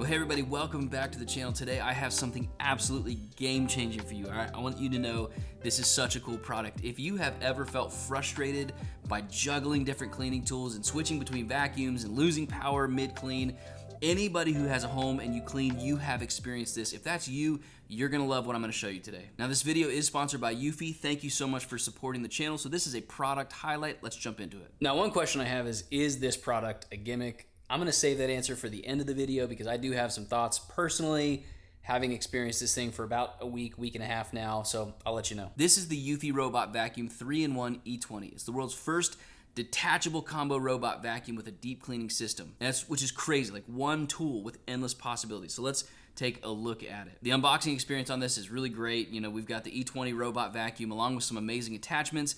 Well, hey everybody, welcome back to the channel. Today I have something absolutely game-changing for you, all right? I want you to know this is such a cool product. If you have ever felt frustrated by juggling different cleaning tools and switching between vacuums and losing power mid-clean, anybody who has a home and you clean, you have experienced this. If that's you, you're gonna love what I'm gonna show you today. Now, this video is sponsored by Eufy. Thank you so much for supporting the channel. So this is a product highlight. Let's jump into it. Now, one question I have is this product a gimmick? I'm gonna save that answer for the end of the video because I do have some thoughts personally, having experienced this thing for about a week and a half now, so I'll let you know. This is the Eufy Robot Vacuum 3-in-1 E20. It's the world's first detachable combo robot vacuum with a deep cleaning system. Which is crazy, like one tool with endless possibilities. So let's take a look at it. The unboxing experience on this is really great. You know, we've got the E20 robot vacuum along with some amazing attachments.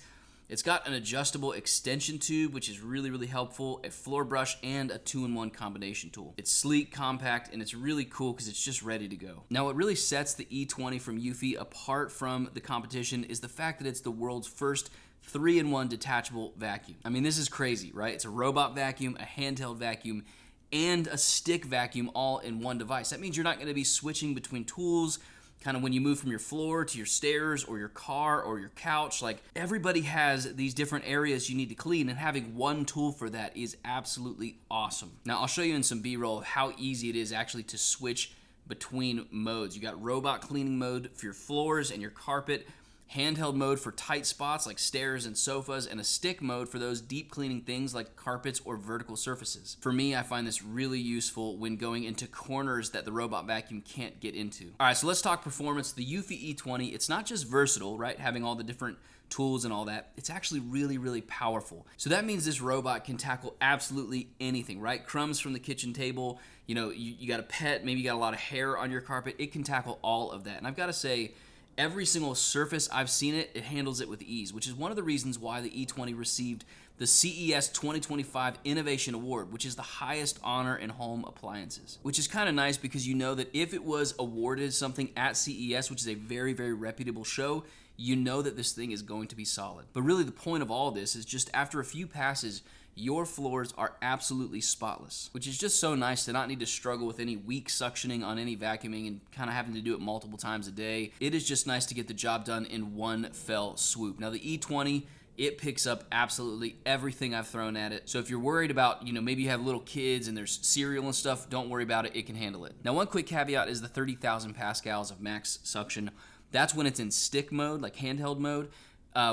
It's got an adjustable extension tube, which is really helpful, a floor brush, and a 2-in-1 combination tool. It's sleek, compact, and it's really cool because it's just ready to go. Now, what really sets the E20 from Eufy apart from the competition is the fact that it's the world's first 3-in-1 detachable vacuum. I mean, this is crazy, right? It's a robot vacuum, a handheld vacuum, and a stick vacuum all in one device. That means you're not going to be switching between tools kind of when you move from your floor to your stairs or your car or your couch. Like, everybody has these different areas you need to clean, and having one tool for that is absolutely awesome. Now, I'll show you in some B-roll how easy it is actually to switch between modes. You got robot cleaning mode for your floors and your carpet, handheld mode for tight spots like stairs and sofas, and a stick mode for those deep cleaning things like carpets or vertical surfaces. For me, I find this really useful when going into corners that the robot vacuum can't get into. All right, so let's talk performance. The Eufy E20, it's not just versatile, right? Having all the different tools and all that, it's actually really powerful. So that means this robot can tackle absolutely anything, right? Crumbs from the kitchen table, you know, you got a pet, maybe you got a lot of hair on your carpet, it can tackle all of that. And I've got to say, every single surface I've seen it handles it with ease, which is one of the reasons why the E20 received the CES 2025 Innovation Award, which is the highest honor in home appliances. Which is kind of nice because you know that if it was awarded something at CES, which is a very reputable show, you know that this thing is going to be solid. But really the point of all this is just after a few passes, your floors are absolutely spotless, which is just so nice to not need to struggle with any weak suctioning on any vacuuming and kind of having to do it multiple times a day. It is just nice to get the job done in one fell swoop. Now, the E20, it picks up absolutely everything I've thrown at it. So if you're worried about, you know, maybe you have little kids and there's cereal and stuff, don't worry about it, it can handle it. Now, one quick caveat is the 30,000 pascals of max suction. That's when it's in stick mode, like handheld mode.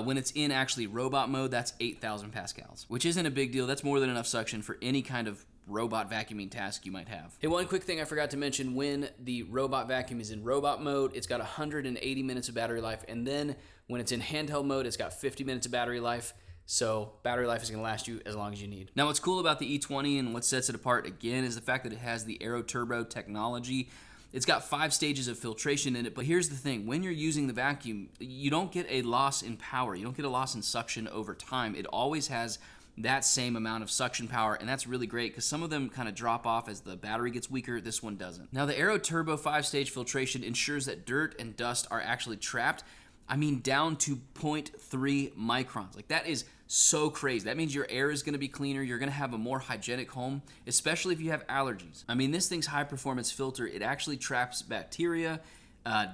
When it's in actually robot mode, that's 8,000 pascals, which isn't a big deal. That's more than enough suction for any kind of robot vacuuming task you might have. Hey, one quick thing I forgot to mention, when the robot vacuum is in robot mode, it's got 180 minutes of battery life, and then when it's in handheld mode, it's got 50 minutes of battery life. So battery life is going to last you as long as you need. Now, what's cool about the E20 and what sets it apart again is the fact that it has the AeroTurbo technology. It's got 5 stages of filtration in it, but here's the thing. When you're using the vacuum, you don't get a loss in power. You don't get a loss in suction over time. It always has that same amount of suction power, and that's really great because some of them kind of drop off as the battery gets weaker. This one doesn't. Now, the AeroTurbo Five-Stage Filtration ensures that dirt and dust are actually trapped. I mean, down to 0.3 microns. Like, that is so crazy. That means your air is going to be cleaner. You're going to have a more hygienic home, especially if you have allergies. I mean, this thing's high-performance filter, it actually traps bacteria,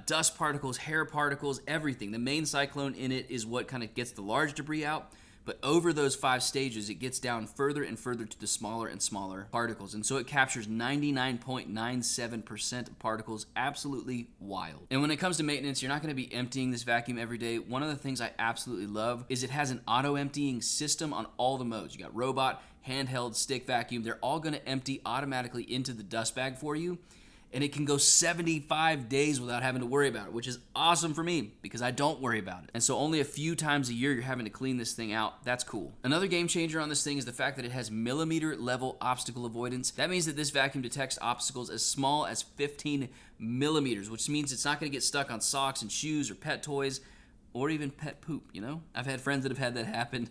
dust particles, hair particles, everything. The main cyclone in it is what kind of gets the large debris out. But over those 5 stages, it gets down further and further to the smaller and smaller particles. And so it captures 99.97% of particles. Absolutely wild. And when it comes to maintenance, you're not going to be emptying this vacuum every day. One of the things I absolutely love is it has an auto-emptying system on all the modes. You got robot, handheld, stick vacuum. They're all going to empty automatically into the dust bag for you. And it can go 75 days without having to worry about it, which is awesome for me because I don't worry about it. And so only a few times a year you're having to clean this thing out. That's cool. Another game changer on this thing is the fact that it has millimeter level obstacle avoidance. That means that this vacuum detects obstacles as small as 15 millimeters, which means it's not going to get stuck on socks and shoes or pet toys or even pet poop, you know? I've had friends that have had that happen,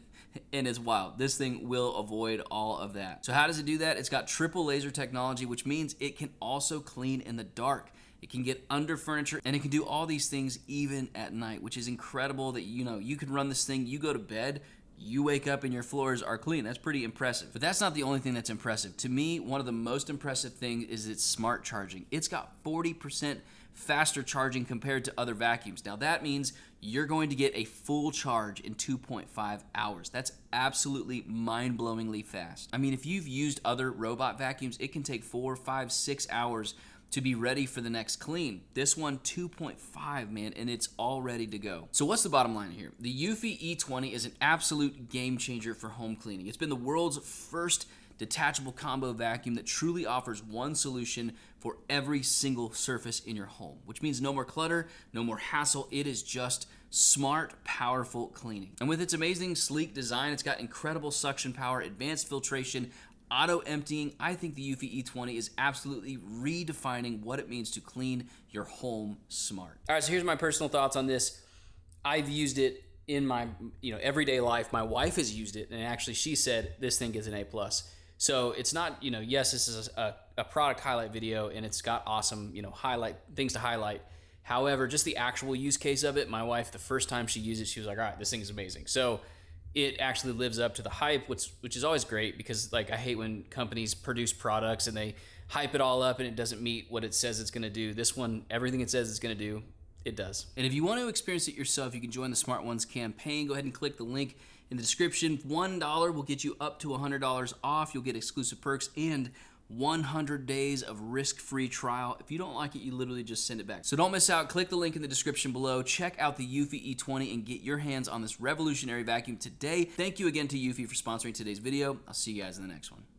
and it's wild. This thing will avoid all of that. So how does it do that? It's got triple laser technology, which means it can also clean in the dark. It can get under furniture, and it can do all these things even at night, which is incredible that, you know, you can run this thing, you go to bed, you wake up and your floors are clean. That's pretty impressive. But that's not the only thing that's impressive. To me, one of the most impressive things is its smart charging. It's got 40% faster charging compared to other vacuums. Now that means you're going to get a full charge in 2.5 hours. That's absolutely mind-blowingly fast. I mean, if you've used other robot vacuums, it can take 4, 5, 6 hours to be ready for the next clean. This one, 2.5, man, and it's all ready to go. So what's the bottom line here? The Eufy e20 is an absolute game changer for home cleaning. It's been the world's first detachable combo vacuum that truly offers one solution for every single surface in your home, which means no more clutter, no more hassle. It is just smart, powerful cleaning. And with its amazing, sleek design, it's got incredible suction power, advanced filtration, auto emptying. I think the Eufy e20 is absolutely redefining what it means to clean your home smart. All right, so here's my personal thoughts on this. I've used it in my everyday life. My wife has used it, and actually she said this thing gets an A+. So it's not, yes, this is a product highlight video, and it's got awesome, things to highlight. However, just the actual use case of it, my wife, the first time she used it, she was like, all right, this thing is amazing. So it actually lives up to the hype, which is always great, because I hate when companies produce products and they hype it all up and it doesn't meet what it says it's going to do. This one, everything it says it's going to do, it does. And if you want to experience it yourself, you can join the Smart Ones campaign. Go ahead and click the link in the description. $1 will get you up to $100 off. You'll get exclusive perks and 100 days of risk-free trial. If you don't like it, you literally just send it back. So don't miss out. Click the link in the description below. Check out the Eufy e20 and get your hands on this revolutionary vacuum today. Thank you again to Eufy for sponsoring today's video. I'll see you guys in the next one.